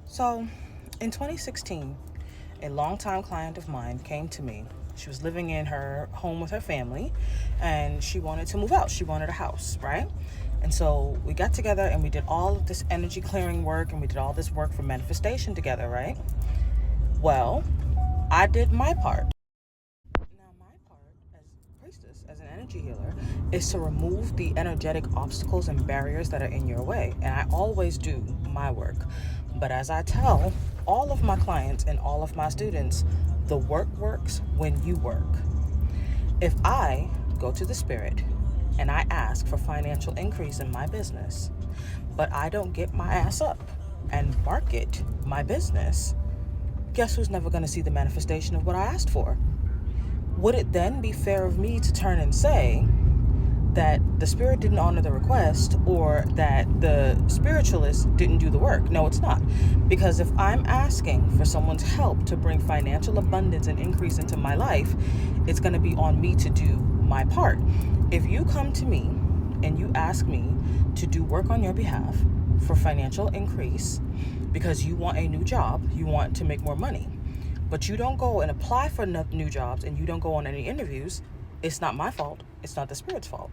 So, in 2016, a longtime client of mine came to me. She was living in her home with her family and she wanted to move out. She wanted a house, right? And so we got together and we did all of this energy clearing work and we did all this work for manifestation together, right? Well, I did my part. Now, my part as priestess, as an energy healer, is to remove the energetic obstacles and barriers that are in your way. And I always do my work. But as I tell all of my clients and all of my students, the work works when you work. If I go to the spirit and I ask for financial increase in my business, but I don't get my ass up and market my business, guess who's never going to see the manifestation of what I asked for? Would it then be fair of me to turn and say that the spirit didn't honor the request or that the spiritualist didn't do the work? No, it's not. Because if I'm asking for someone's help to bring financial abundance and increase into my life, it's going to be on me to do my part. If you come to me and you ask me to do work on your behalf for financial increase because you want a new job, you want to make more money, but you don't go and apply for new jobs and you don't go on any interviews, it's not my fault. It's not the spirit's fault.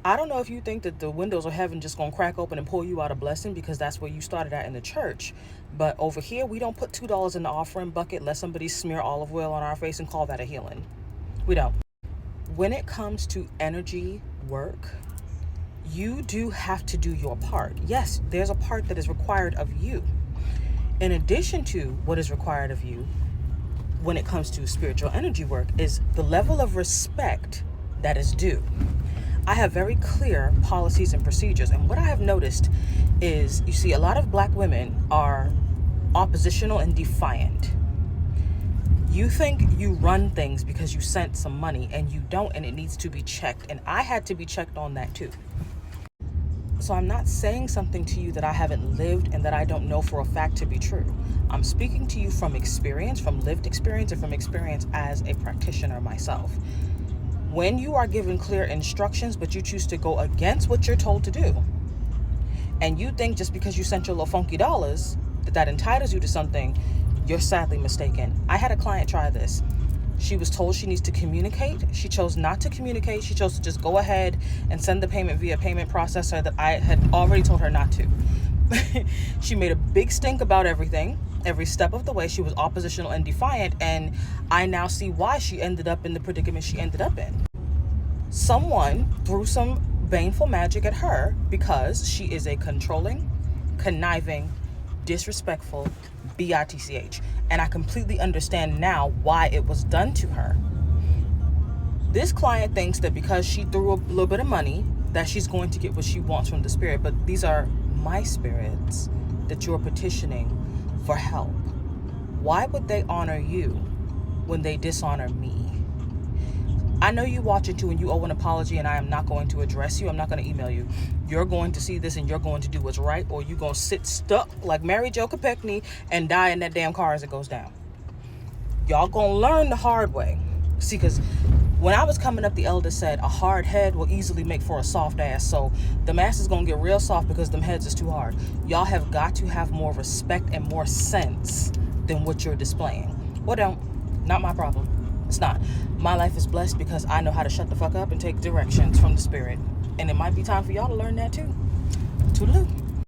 I don't know if you think that the windows of heaven just gonna crack open and pull you out a blessing because that's where you started at in the church. But over here, we don't put $2 in the offering bucket, let somebody smear olive oil on our face and call that a healing. We don't. When it comes to energy work, you do have to do your part. Yes, there's a part that is required of you. In addition to what is required of you when it comes to spiritual energy work is the level of respect that is due. I have very clear policies and procedures. And what I have noticed is, you see, a lot of black women are oppositional and defiant. You think you run things because you sent some money and you don't, and it needs to be checked. And I had to be checked on that too. So I'm not saying something to you that I haven't lived and that I don't know for a fact to be true. I'm speaking to you from experience, from lived experience, and from experience as a practitioner myself. When you are given clear instructions, but you choose to go against what you're told to do, and you think just because you sent your little funky dollars that entitles you to something, you're sadly mistaken. I had a client try this. She was told she needs to communicate. She chose not to communicate. She chose to just go ahead and send the payment via payment processor that I had already told her not to. She made a big stink about everything. Every step of the way, she was oppositional and defiant, and I now see why she ended up in the predicament she ended up in. Someone threw some baneful magic at her because she is a controlling, conniving, disrespectful bitch, and I completely understand now why it was done to her. This client thinks that because she threw a little bit of money that she's going to get what she wants from the spirit, but these are my spirits that you're petitioning for help. Why would they honor you when they dishonor me? I know you watch it too and you owe an apology, and I am not going to address you. I'm not going to email you. You're going to see this and you're going to do what's right, or you're going to sit stuck like Mary Jo Kopechne and die in that damn car as it goes down. Y'all going to learn the hard way. See, because when I was coming up, the elder said a hard head will easily make for a soft ass. So the mass is going to get real soft because them heads is too hard. Y'all have got to have more respect and more sense than what you're displaying. Or don't. Not my problem. It's not. My life is blessed because I know how to shut the fuck up and take directions from the spirit. And it might be time for y'all to learn that too. Toodaloo.